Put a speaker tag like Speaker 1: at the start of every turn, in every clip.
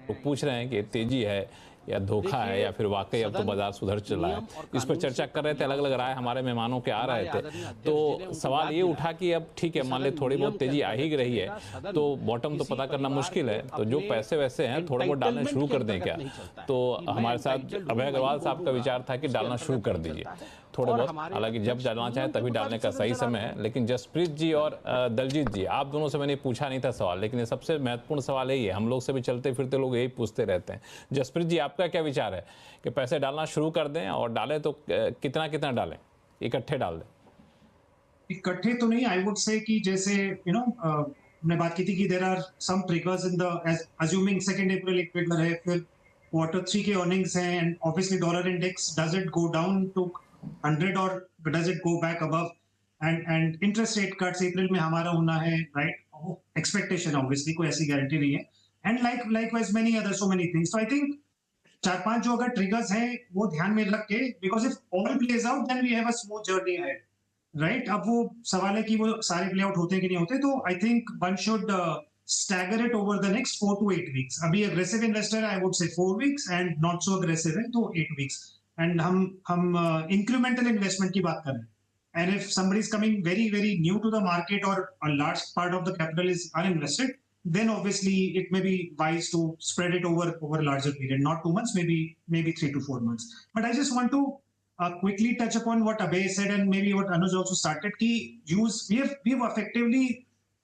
Speaker 1: लोग पूछ रहे हैं कि तेजी है या धोखा है या फिर वाकई अब तो बाजार सुधर चला है। इस पर चर्चा कर रहे थे, अलग अलग राय हमारे मेहमानों के आ रहे थे। तो सवाल ये उठा कि अब ठीक है, मान ले थोड़ी बहुत तेजी आ ही रही है तो बॉटम तो पता करना मुश्किल है, तो जो पैसे वैसे हैं थोड़ा बहुत डालना शुरू कर दें क्या? तो हमारे साथ अभय अग्रवाल साहब का विचार था कि डालना शुरू कर दीजिए थोड़े बहुत, हालांकि जब डालना चाहे तभी डालने का सही समय है। लेकिन जसप्रीत जी और दलजीत जी, आप दोनों से मैंने पूछा नहीं था सवाल, लेकिन ये सबसे महत्वपूर्ण सवाल यही है, हम लोग से भी चलते फिरते लोग यही पूछते रहते हैं। जसप्रीत जी, आपका क्या विचार है कि पैसे डालना शुरू कर दें, और डालें तो कितना कितना डालें, इकट्ठे डाल दें?
Speaker 2: इकट्ठे तो नहीं, आई वुड से कि जैसे हमने बात की थी कि there are some triggers in the assuming 2 April एक ट्रिगर है, फिर Q3 के अर्निंग्स हैं, and obviously dollar index does it go down to 100 और does it go back above, and interest rate cuts April में हमारा होना है, राइट? वो एक्सपेक्टेशन है, ऑब्वियसली कोई ऐसी गारंटी नहीं है, and likewise many other so many things. तो आई थिंक 4-5 जो अगर ट्रिगर्स हैं वो ध्यान में रख के, because if all plays out then we have a smooth journey ahead, right? अब वो सवाल है कि वो सारे प्ले आउट होते हैं कि नहीं होते, तो I think one should stagger it over the next 4 to 8 weeks. अभी aggressive investor I would say 4 weeks, and not so aggressive है तो 8 वीक्स। एंड हम इंक्रीमेंटल इन्वेस्टमेंट की बात कर रहे हैं, and if somebody is coming very new to the market, or a large part of the capital is uninvested, then obviously it may be wise to spread it over a larger period, not 2 months, maybe 3 to 4 months. But I just want to quickly touch upon what Abhay said, and maybe what Anuj also started. We have effectively,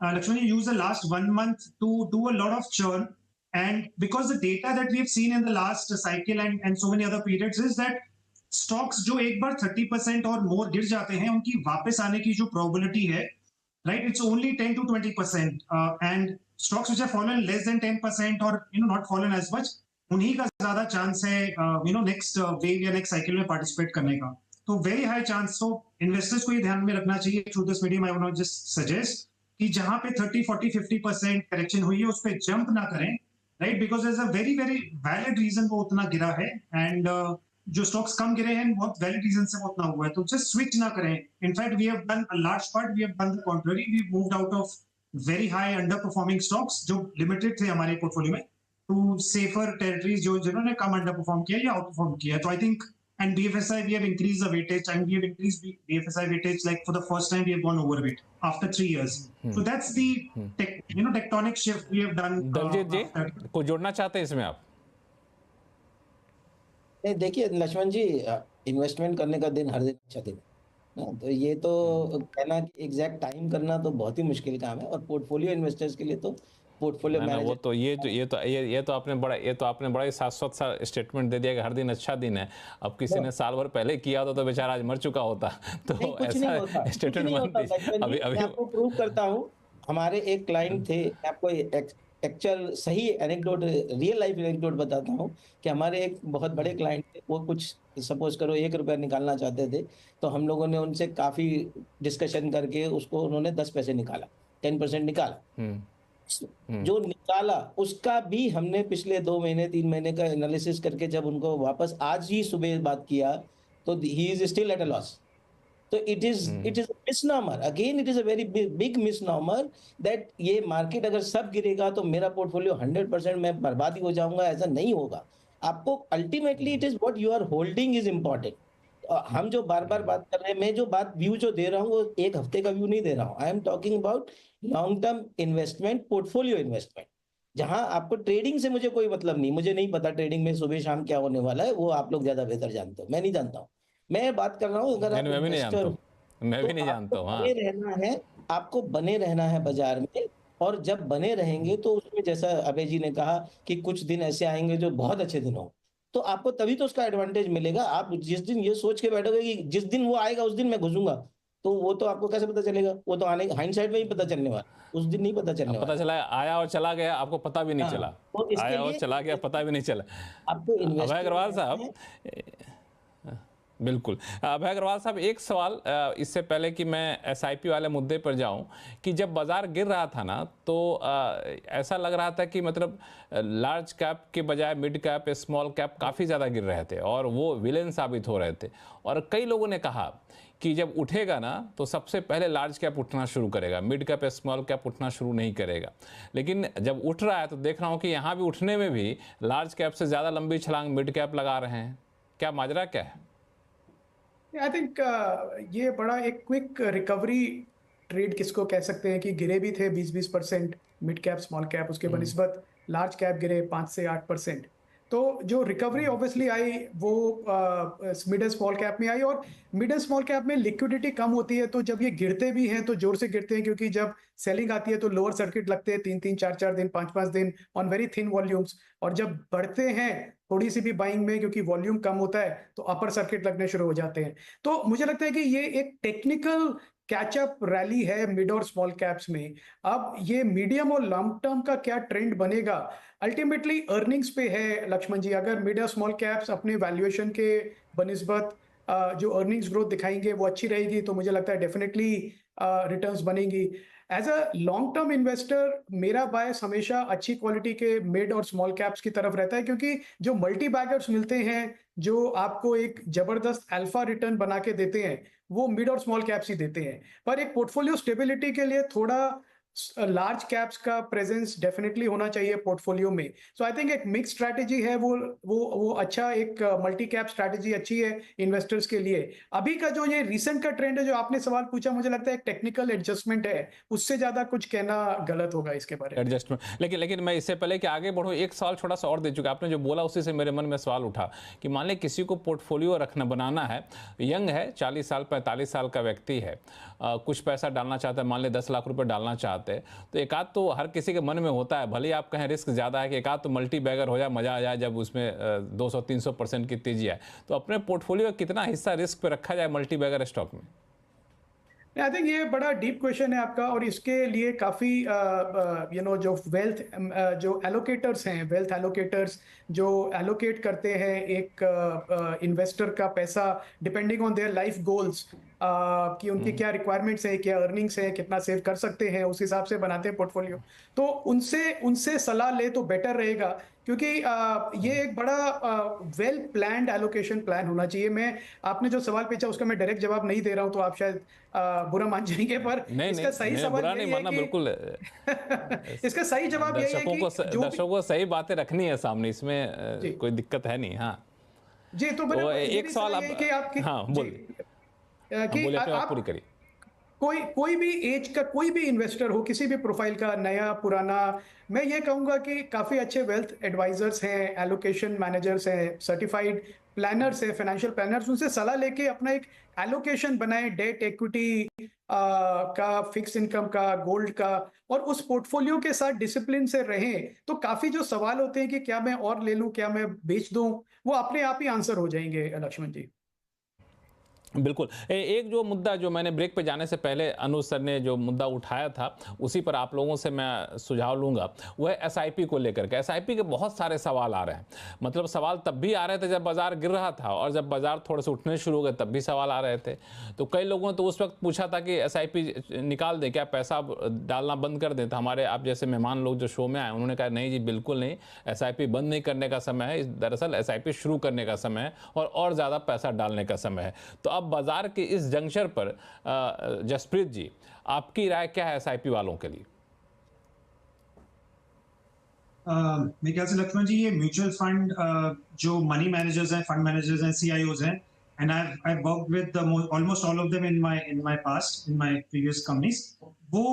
Speaker 2: Lakshman, used the last 1 month to do a lot of churn, and because the data that we have seen in the last cycle and so many other periods is that stocks जो एक बार 30% और मोर गिर जाते हैं, उनकी वापस आने की जो प्रोबेबिलिटी है, right, it's only 10 to 20%, and stocks which have fallen less than 10% और नॉट फॉलन एज मच, उन्हीं का ज्यादा चांस है नेक्स्ट वेव या नेक्स्ट साइकिल में पार्टिसिपेट करने का। तो वेरी हाई चांस। तो इन्वेस्टर्स को ये ध्यान में रखना चाहिए through this medium. I would just suggest कि जहां पे 30-40-50% करेक्शन हुई है उस पर जंप ना करें, right? Because is a very very valid reason वो उतना गिरा है, एंड जो स्टॉक्स कम गिरे हैं बहुत वैलिड रीजन से वो उतना हुआ है, तो जस्ट स्विच ना करें। In fact we have done a large part, we have done the contrary, we moved out of very high under performing stocks जो लिमिटेड थे हमारे पोर्टफोलियो में, टू सेफर टेरिटरीज जो जिन्होंने कम अंडर परफॉर्म किया या आउट परफॉर्म किया। तो I think, and BFSI, we have increased the weightage, and we have increased BFSI weightage, like for the first time we have gone overweight after 3 years. So that's the tectonic shift we have done.
Speaker 1: Daljeet ji, कुछ जोड़ना चाहते हैं इसमें आप?
Speaker 3: नहीं, देखिए लक्ष्मण जी, investment करने का दिन हर दिन अच्छा दिन है ना, तो ये तो कहना कि एग्जैक्ट टाइम करना तो बहुत ही मुश्किल काम है, और पोर्टफोलियो इन्वेस्टर्स के लिए तो पोर्टफोलियो
Speaker 1: वो
Speaker 3: मैनेजर
Speaker 1: तो ये तो आपने बड़ा ही शाश्वत सा स्टेटमेंट दे दिया कि हर दिन अच्छा दिन है। अब किसी ने साल भर पहले किया होता तो बेचारा आज मर चुका होता। तो ऐसा स्टेटमेंट मत दीजिए। अभी
Speaker 3: मैं आपको प्रूव करता हूँ। हमारे एक क्लाइंट थे, मैं आपको एक्चुअल सही एनेक्डोट, रियल लाइफ एनेक्डोट बताता हूँ कि हमारे एक बहुत बड़े क्लाइंट थे, वो कुछ सपोज करो 1 रुपया निकालना चाहते थे, तो हम लोगों ने उनसे काफी डिस्कशन करके उसको उन्होंने 10 पैसे निकाला, 10% निकाला। जो निकाला उसका भी हमने पिछले 2 महीने 3 महीने का एनालिसिस करके जब उनको वापस आज ही सुबह बात किया, तो he is still at a loss. तो it is misnomer, again it is a very big misnomer that ये मार्केट अगर सब गिरेगा तो मेरा पोर्टफोलियो 100% मैं बर्बाद ही हो जाऊंगा, ऐसा नहीं होगा। आपको ultimately it is what you are holding is important. हम जो बार बार बात कर रहे हैं, मैं जो व्यू जो दे रहा हूँ वो 1 हफ्ते का व्यू नहीं दे रहा हूँ। I am talking about long term investment, portfolio investment, जहां आपको ट्रेडिंग से मुझे कोई मतलब नहीं, मुझे नहीं पता ट्रेडिंग में सुबह शाम क्या होने वाला है, वो आप लोग ज्यादा बेहतर जानते हो, मैं नहीं जानता हूँ। मैं बात कर रहा हूँ अगर आप इन्वेस्टर हो,
Speaker 1: मैं भी नहीं जानता हूँ।
Speaker 3: बने रहना है, आपको बने रहना है बाजार में, और जब बने रहेंगे तो उसमें जैसा अभय जी ने कहा कि कुछ दिन ऐसे आएंगे जो बहुत अच्छे दिन हो, तो आपको तभी तो उसका एडवांटेज मिलेगा। आप जिस दिन ये सोच के बैठोगे कि जिस दिन वो आएगा उस दिन मैं घुसूंगा, तो वो तो आपको कैसे पता चलेगा? वो तो आने हाइंडसाइड में ही पता चलने वाला, उस दिन नहीं पता चलने वाला।
Speaker 1: पता चला आया और चला गया, आपको पता भी नहीं चला।
Speaker 3: तो इसके
Speaker 1: आया और
Speaker 3: लिए
Speaker 1: चला गया, पता भी नहीं चला।
Speaker 3: आपको
Speaker 1: अभय अग्रवाल साहब, बिल्कुल। अभय अग्रवाल साहब, एक सवाल इससे पहले कि मैं एसआईपी वाले मुद्दे पर जाऊं, कि जब बाजार गिर रहा था ना, तो ऐसा लग रहा था कि मतलब लार्ज कैप के बजाय मिड कैप, स्मॉल कैप काफ़ी ज़्यादा गिर रहे थे और वो विलेन साबित हो रहे थे। और कई लोगों ने कहा कि जब उठेगा ना तो सबसे पहले लार्ज कैप उठना शुरू करेगा, मिड कैप स्मॉल कैप उठना शुरू नहीं करेगा। लेकिन जब उठ रहा है तो देख रहा हूँ कि यहाँ भी उठने में भी लार्ज कैप से ज़्यादा लंबी छलांग मिड कैप लगा रहे हैं। क्या माजरा क्या है?
Speaker 4: आई थिंक ये बड़ा एक क्विक रिकवरी ट्रेड किसको कह सकते हैं कि गिरे भी थे 20-20% मिड कैप स्मॉल कैप, उसके बनिस्बत लार्ज कैप गिरे 5 से 8%। तो जो रिकवरी ऑब्वियसली आई वो मिड एंड स्मॉल कैप में आई, और मिड एंड स्मॉल कैप में लिक्विडिटी कम होती है, तो जब ये गिरते भी हैं तो जोर से गिरते हैं, क्योंकि जब सेलिंग आती है तो लोअर सर्किट लगते हैं 3-3, 4-4 दिन, 5-5 दिन ऑन वेरी थिन वॉल्यूम्स, और जब बढ़ते हैं थोड़ी सी भी बाइंग में क्योंकि वॉल्यूम कम होता है तो अपर सर्किट लगने शुरू हो जाते हैं। तो मुझे लगता है कि ये एक टेक्निकल कैचअप रैली है मिड और स्मॉल कैप्स में। अब ये मीडियम और लॉन्ग टर्म का क्या ट्रेंड बनेगा, अल्टीमेटली अर्निंग्स पे है लक्ष्मण जी। अगर मिड और स्मॉल कैप्स अपने वैल्यूएशन के बनिस्बत जो अर्निंग्स ग्रोथ दिखाएंगे वो अच्छी रहेगी, तो मुझे लगता है डेफिनेटली रिटर्न्स बनेंगी। As a long term investor मेरा बायस हमेशा अच्छी क्वालिटी के मिड और स्मॉल कैप्स की तरफ रहता है, क्योंकि जो मल्टी बैगर्स मिलते हैं जो आपको एक जबरदस्त अल्फा रिटर्न बना के देते हैं वो मिड और स्मॉल कैप्स ही देते हैं। पर एक पोर्टफोलियो स्टेबिलिटी के लिए थोड़ा लार्ज कैप्स का प्रेजेंस डेफिनेटली होना चाहिए पोर्टफोलियो में। सो आई थिंक एक मिक्स स्ट्रैटेजी है वो अच्छा, एक मल्टी कैप स्ट्रैटेजी अच्छी है इन्वेस्टर्स के लिए। अभी का जो ये रिसेंट का ट्रेंड है जो आपने सवाल पूछा, मुझे लगता है एक टेक्निकल एडजस्टमेंट है, उससे ज्यादा कुछ कहना गलत होगा इसके बारे में।
Speaker 1: एडजस्टमेंट। लेकिन मैं इससे पहले कि आगे बढ़ो, एक सवाल छोटा सा और दे चुका। आपने जो बोला उसी से मेरे मन में सवाल उठा कि मान लें किसी को पोर्टफोलियो बनाना है, यंग है, 40 साल 45 साल का व्यक्ति है, कुछ पैसा डालना चाहता है, मान लें 10 लाख रुपए डालना चाहते हैं, तो एक आध तो हर किसी के मन में होता है, भले ही आप कहें रिस्क ज़्यादा है, कि एक आध तो मल्टी बैगर हो जाए, मजा आ जाए जब उसमें 200-300% की तेजी आए। तो अपने पोर्टफोलियो का कितना हिस्सा रिस्क पे रखा जाए मल्टी बैगर स्टॉक में?
Speaker 4: आई थिंक ये बड़ा डीप क्वेश्चन है आपका, और इसके लिए काफ़ी जो वेल्थ जो एलोकेटर्स हैं, वेल्थ एलोकेटर्स जो एलोकेट करते हैं एक इन्वेस्टर का पैसा depending on their life goals, कि उनकी क्या रिक्वायरमेंट्स है, क्या अर्निंग्स है, कितना सेव कर सकते हैं, उस हिसाब से बनाते हैं पोर्टफोलियो। तो उनसे सलाह ले तो बेटर रहेगा, क्योंकि ये एक बड़ा वेल प्लान्ड एलोकेशन प्लान होना चाहिए। आपने जो सवाल पूछा उसका मैं डायरेक्ट जवाब नहीं दे रहा हूं, तो आप शायद बुरा मान जाएंगे, पर इसका सही सवाल यही है कि
Speaker 1: बिल्कुल
Speaker 4: इसका सही जवाब यही है कि
Speaker 1: दर्शकों को सही बातें रखनी है सामने, इसमें कोई दिक्कत है नहीं। हाँ
Speaker 4: जी, तो
Speaker 1: एक सवाल कि आपकी, हाँ बोलिए, आप पूरी करिए।
Speaker 4: कोई भी एज का कोई भी इन्वेस्टर हो, किसी भी प्रोफाइल का, नया पुराना, मैं ये कहूंगा कि काफी अच्छे वेल्थ एडवाइजर्स हैं, एलोकेशन मैनेजर्स हैं, सर्टिफाइड प्लानर्स हैं, फाइनेंशियल प्लानर्स, उनसे सलाह लेके अपना एक एलोकेशन बनाएं, डेट, इक्विटी का, फिक्स इनकम का, गोल्ड का, और उस पोर्टफोलियो के साथ डिसिप्लिन से रहें। तो काफी जो सवाल होते हैं कि क्या मैं और ले लूं, क्या मैं बेच दूं, वो अपने आप ही आंसर हो जाएंगे लक्ष्मण जी।
Speaker 1: बिल्कुल। एक जो मुद्दा जो मैंने ब्रेक पे जाने से पहले अनुज सर ने जो मुद्दा उठाया था उसी पर आप लोगों से मैं सुझाव लूंगा, वो है एसआईपी को लेकर के। एसआईपी के बहुत सारे सवाल आ रहे हैं, मतलब सवाल तब भी आ रहे थे जब बाजार गिर रहा था, और जब बाजार थोड़े से उठने शुरू हो गए तब भी सवाल आ रहे थे। तो कई लोगों ने तो उस वक्त पूछा था कि एसआईपी निकाल दें, क्या पैसा डालना बंद कर दें। तो हमारे आप जैसे मेहमान लोग जो शो में आए उन्होंने कहा नहीं जी बिल्कुल नहीं, एसआईपी बंद नहीं करने का समय है, दरअसल एसआईपी शुरू करने का समय है और ज़्यादा पैसा डालने का समय है। तो अब बाजार के इस जंक्शन पर जसप्रीत जी, आपकी राय क्या है एसआईपी वालों के लिए?
Speaker 2: मेरे ख्याल से लक्ष्मण जी, ये म्यूचुअल फंड जो मनी मैनेजर्स हैं, फंड मैनेजर्स हैं, सीआईओज हैं, and I worked with almost all of them in my past, in my previous companies, वो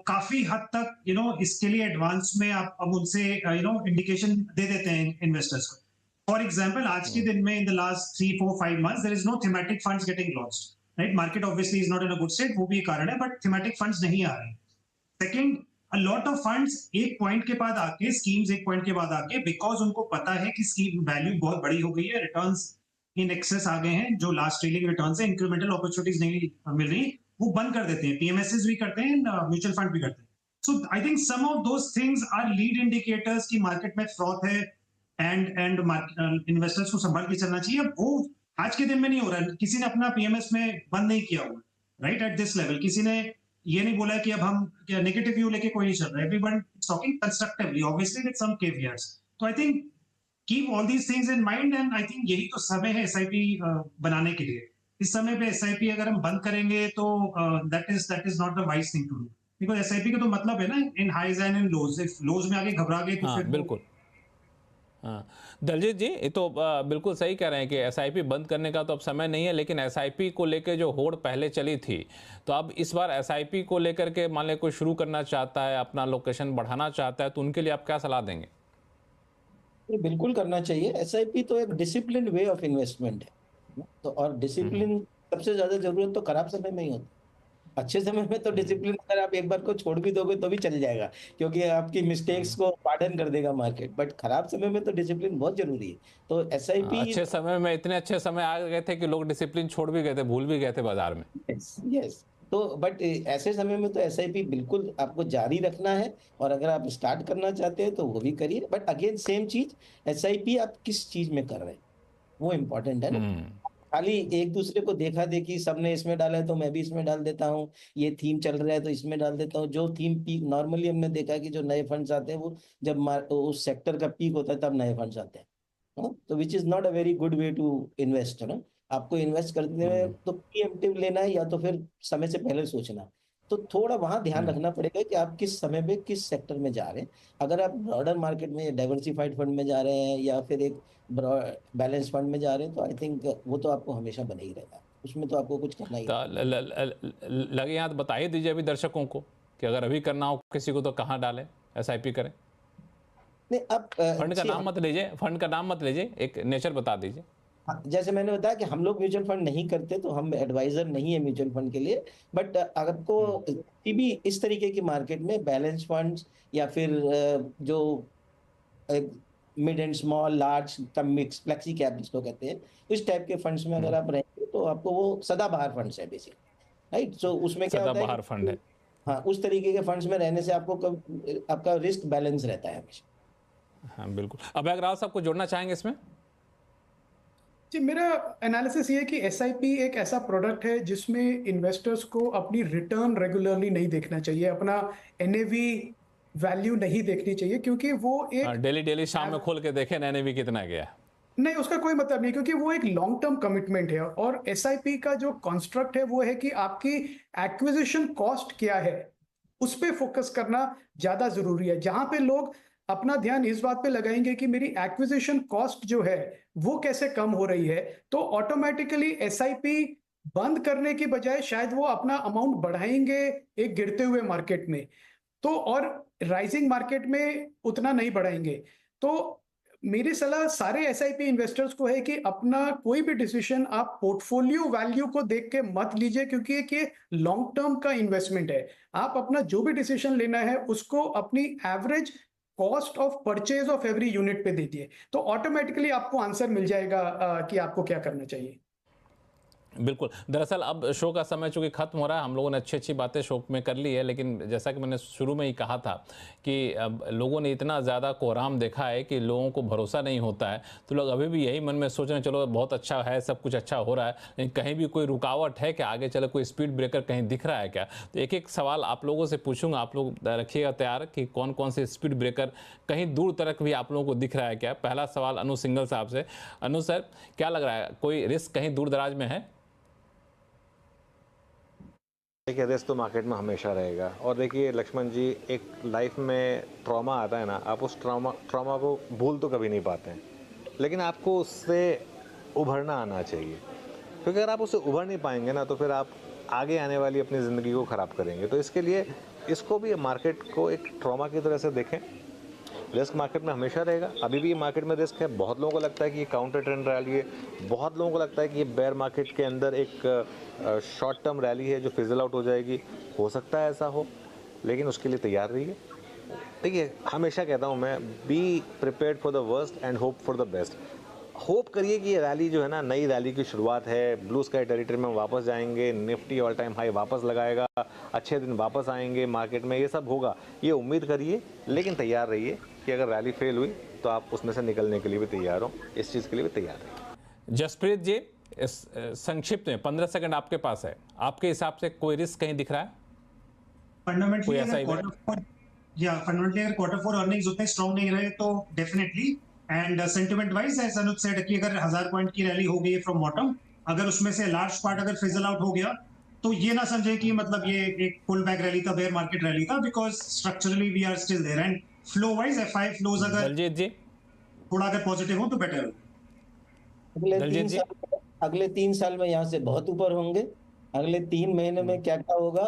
Speaker 2: काफी हद तक इसके लिए एडवांस में आप अब उनसे इंडिकेशन दे देते हैं इन्वेस्टर्स को। फॉर एग्जाम्पल, आज के दिन में in the last 3, 4, 5 months there is no thematic funds getting launched, right? Market obviously is not in a good state, वो भी कारण है, बट थीमेटिक फंड्स नहीं आ रहे। Second, a lot of funds एक पॉइंट के बाद आके, स्कीम्स एक पॉइंट के बाद आके, बिकॉज उनको पता है कि स्कीम वैल्यू बहुत बड़ी हो गई है, रिटर्न्स इन एक्सेस आ गए हैं, जो लास्ट ट्रेलिंग रिटर्न्स है, इंक्रीमेंटल अपॉर्चुनिटीज नहीं मिल रही, वो बंद कर देते हैं। पीएमएसएस भी करते हैं, म्यूचुअल फंड भी करते हैं। So I think some of those things are lead indicators कि मार्केट में फ्रॉथ है, एंड इन्वेस्टर्स को संभाल के चलना चाहिए। वो आज के दिन में नहीं हो रहा है, किसी ने अपना पीएमएस में बंद नहीं किया हुआ, राइट एट दिस लेवल। किसी ने ये नहीं बोला कि अब हम क्या नेगेटिव व्यू लेके कोई नहीं चल रहा है, everyone talking constructively, obviously with some caveats. तो I think keep all these things in mind, and I think यही तो समय है एसआईपी बनाने के लिए। इस समय पे एसआईपी अगर हम बंद करेंगे तो that is not the wise thing to do, because SIP का तो मतलब है ना in highs and in lows, if lows में आगे घबरा गए तो
Speaker 1: हाँ
Speaker 2: फिर
Speaker 1: बिल्कुल। हाँ दलजीत जी, ये तो बिल्कुल सही कह रहे हैं कि एसआईपी बंद करने का तो अब समय नहीं है, लेकिन एसआईपी को लेकर जो होड़ पहले चली थी, तो अब इस बार एसआईपी को लेकर के मान लें कोई शुरू करना चाहता है, अपना लोकेशन बढ़ाना चाहता है, तो उनके लिए आप क्या सलाह देंगे?
Speaker 3: ये बिल्कुल करना चाहिए। एसआईपी तो एक डिसिप्लिन वे ऑफ इन्वेस्टमेंट है, तो और डिसिप्लिन सबसे ज्यादा जरूरत तो खराब समय में ही होती है। अच्छे समय में तो डिसिप्लिन अगर आप एक बार को छोड़ भी दोगे तो भी चल जाएगा, क्योंकि आपकी मिस्टेक्स को पार्डन कर देगा मार्केट। बट खराब समय में तो डिसिप्लिन बहुत जरूरी है। तो एसआईपी
Speaker 1: अच्छे समय में इतने अच्छे समय आ गए थे कि लोग डिसिप्लिन छोड़ भी गए थे, भूल भी गए थे बाजार में।
Speaker 3: यस, तो बट ऐसे समय में तो एसआईपी बिल्कुल आपको जारी रखना है, और अगर आप स्टार्ट करना चाहते हैं तो वो भी करिए। बट अगेन सेम चीज, एसआईपी आप किस चीज में कर रहे हैं वो इम्पोर्टेंट है ना। खाली एक दूसरे को देखा देखी, सबने इसमें डाला है तो मैं भी इसमें डाल देता हूँ, ये थीम चल रहा है तो इसमें डाल देता हूँ। जो थीम पीक, नॉर्मली हमने देखा है कि जो नए फंड्स आते हैं वो जब उस सेक्टर का पीक होता है तब नए फंड्स आते हैं। तो which is not a very good way to invest, है ना। आपको इन्वेस्ट करते हुए तो प्रीएम्प्टिव लेना है या तो फिर समय से पहले सोचना है। तो थोड़ा वहां ध्यान रखना पड़ेगा कि आप किस समय में किस सेक्टर में जा रहे हैं। अगर आप ब्रॉडर मार्केट में डाइवर्सिफाइड फंड में जा रहे हैं या फिर एक बैलेंस फंड में जा रहे हैं, तो आई थिंक वो तो आपको हमेशा बने ही रहेगा, उसमें तो आपको कुछ करना ही नहीं।
Speaker 1: लगे यहाँ तो बता ही दीजिए अभी दर्शकों को कि अगर अभी करना हो किसी को तो कहाँ डालें, एसआईपी करें।
Speaker 3: नहीं, अब
Speaker 1: फंड का नाम मत लीजिए, फंड का नाम मत लीजिए, एक नेचर बता दीजिए।
Speaker 3: जैसे मैंने बताया कि हम लोग म्यूचुअल फंड नहीं करते, तो हम एडवाइजर नहीं है म्यूचुअल फंड के लिए। बट आपको किसी भी इस तरीके की मार्केट में बैलेंस फंड्स या फिर जो मिड एंड स्मॉल लार्ज का मिक्स फ्लेक्सी कैप जिसको कहते हैं, इस टाइप के फंड्स में अगर आप रहेंगे तो आपको वो सदाबहार फंड्स है बेसिक, राइट। सो उसमें क्या होता है,
Speaker 1: सदाबहार फंड है।
Speaker 3: हाँ, उस तरीके के फंड्स में रहने से आपको आपका रिस्क बैलेंस रहता है हमेशा।
Speaker 1: हाँ बिल्कुल। अभय अग्रवाल साहब को जोड़ना चाहेंगे इसमें?
Speaker 4: जी, मेरा एनालिसिस ये है कि एसआईपी एक ऐसा प्रोडक्ट है जिसमें इन्वेस्टर्स को अपनी रिटर्न रेगुलरली नहीं देखना चाहिए, अपना एनएवी वैल्यू नहीं देखनी चाहिए, क्योंकि वो एक
Speaker 1: डेली शाम में खोल के देखें एनएवी कितना गया।
Speaker 4: नहीं, उसका कोई मतलब नहीं, क्योंकि वो एक लॉन्ग टर्म कमिटमेंट है। और एसआईपी का जो कॉन्स्ट्रक्ट है वो है कि आपकी एक्विजिशन कॉस्ट क्या है, उस पे फोकस करना ज्यादा जरूरी है। जहां पे लोग अपना ध्यान इस बात पे लगाएंगे कि मेरी एक्विजिशन कॉस्ट जो है वो कैसे कम हो रही है, तो ऑटोमेटिकली एसआईपी बंद करने की बजाय शायद वो अपना अमाउंट बढ़ाएंगे एक गिरते हुए मार्केट में, तो और राइजिंग मार्केट में उतना नहीं बढ़ाएंगे। तो मेरी सलाह सारे एसआईपी इन्वेस्टर्स को है कि अपना कोई भी डिसीजन आप पोर्टफोलियो वैल्यू को देख के मत लीजिए, क्योंकि ये लॉन्ग टर्म का इन्वेस्टमेंट है। आप अपना जो भी डिसीजन लेना है उसको अपनी average cost of purchase of every unit पे दीजिए, तो ऑटोमेटिकली आपको आंसर मिल जाएगा कि आपको क्या करना चाहिए।
Speaker 1: बिल्कुल। दरअसल अब शो का समय चूँकि ख़त्म हो रहा है, हम लोगों ने अच्छी बातें शो में कर ली है, लेकिन जैसा कि मैंने शुरू में ही कहा था कि अब लोगों ने इतना ज़्यादा कोहराम देखा है कि लोगों को भरोसा नहीं होता है, तो लोग अभी भी यही मन में सोच रहे हैं चलो बहुत अच्छा है, सब कुछ अच्छा हो रहा है, लेकिन कहीं भी कोई रुकावट है क्या, आगे चले कोई स्पीड ब्रेकर कहीं दिख रहा है क्या। तो एक एक सवाल आप लोगों से पूछूंगा, आप लोग रखिएगा तैयार कि कौन कौन से स्पीड ब्रेकर कहीं दूर तक भी आप लोगों को दिख रहा है क्या। पहला सवाल अनु सिंघल साहब से। अनु सर, क्या लग रहा है, कोई रिस्क कहीं दूर दराज में है?
Speaker 5: देखिए, रिस्क तो मार्केट में हमेशा रहेगा। और देखिए लक्ष्मण जी, एक लाइफ में ट्रॉमा आता है ना, आप उस ट्रॉमा को भूल तो कभी नहीं पाते हैं, लेकिन आपको उससे उभरना आना चाहिए, क्योंकि अगर आप उससे उभर नहीं पाएंगे ना तो फिर आप आगे आने वाली अपनी ज़िंदगी को ख़राब करेंगे। तो इसके लिए इसको भी मार्केट को एक ट्रॉमा की तरह से देखें। रिस्क मार्केट में हमेशा रहेगा, अभी भी मार्केट में रिस्क है। बहुत लोगों को लगता है कि ये काउंटर ट्रेंड रैली है, बहुत लोगों को लगता है कि ये बेयर मार्केट के अंदर एक शॉर्ट टर्म रैली है जो फिजल आउट हो जाएगी। हो सकता है ऐसा हो, लेकिन उसके लिए तैयार रहिए। देखिए, हमेशा कहता हूँ मैं, be prepared for the worst and hope for the best. Hope करिए कि ये रैली जो है ना, नई रैली की शुरुआत है, ब्लू स्काई टेरिटरी में वापस जाएंगे, निफ्टी ऑल टाइम हाई वापस लगाएगा, अच्छे दिन वापस आएंगे मार्केट में, ये सब होगा, ये उम्मीद करिए। लेकिन तैयार रहिए कि अगर रैली फेल हुई तो आप उसमें से निकलने के लिए भी तैयार हो, इस चीज़ के लिए भी तैयार रहिए।
Speaker 1: जसप्रीत जी, संक्षिप्त में 15 सेकंड आपके पास है, आपके हिसाब से कोई रिस्क कहीं दिख रहा है?
Speaker 2: फंडामेंटली
Speaker 1: ऐसा
Speaker 2: अगर क्वार्टर फोर अर्निंग्स उतने स्ट्रांग नहीं रहे तो definitely, and sentiment wise as Anuj said कि अगर 1000 पॉइंट की रैली हो गई है फ्रॉम बॉटम, अगर उसमें से लार्ज पार्ट अगर फिजल आउट हो गया तो ये ना समझे कि मतलब ये एक पुल बैक रैली था, बेयर मार्केट रैली था, because structurally we are still there and flow wise FI flows अगर
Speaker 1: दलजीत जी
Speaker 2: थोड़ा अगर पॉजिटिव हो तो बेटर हो।
Speaker 3: अगले 3 साल में यहाँ से बहुत ऊपर होंगे। अगले 3 महीने में क्या क्या होगा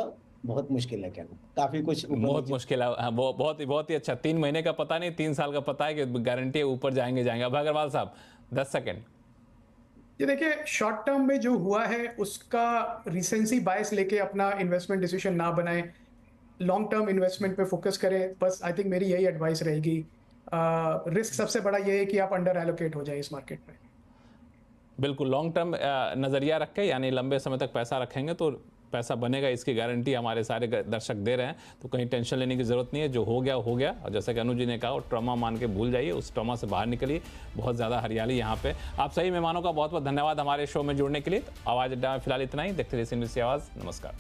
Speaker 3: बहुत मुश्किल है कहना, काफी कुछ
Speaker 1: बहुत मुश्किल है। हाँ, वो बहुत ही अच्छा। 3 महीने का पता नहीं, 3 साल का पता है कि गारंटी है ऊपर जाएंगे। अब अग्रवाल साहब 10 सेकंड।
Speaker 4: ये देखिए, शॉर्ट टर्म में जो हुआ है उसका रिसेंसी बायस लेके अपना इन्वेस्टमेंट डिसीजन ना बनाएं, लॉन्ग टर्म इन्वेस्टमेट पे फोकस करें। बस आई थिंक मेरी यही एडवाइस रहेगी। रिस्क सबसे बड़ा ये है कि आप अंडर एलोकेट हो जाए इस मार्केट में।
Speaker 1: बिल्कुल लॉन्ग टर्म नज़रिया रख के, यानी लंबे समय तक पैसा रखेंगे तो पैसा बनेगा, इसकी गारंटी हमारे सारे दर्शक दे रहे हैं। तो कहीं टेंशन लेने की ज़रूरत नहीं है, जो हो गया हो गया। और जैसा कि अनुज जी ने कहा, ट्रॉमा मान के भूल जाइए, उस ट्रॉमा से बाहर निकलिए। बहुत ज़्यादा हरियाली यहाँ पे। आप सही मेहमानों का बहुत बहुत धन्यवाद हमारे शो में जुड़ने के लिए। आवाज़ अड्डा में फिलहाल इतना ही। देखते रहिए CNBC आवाज़। नमस्कार।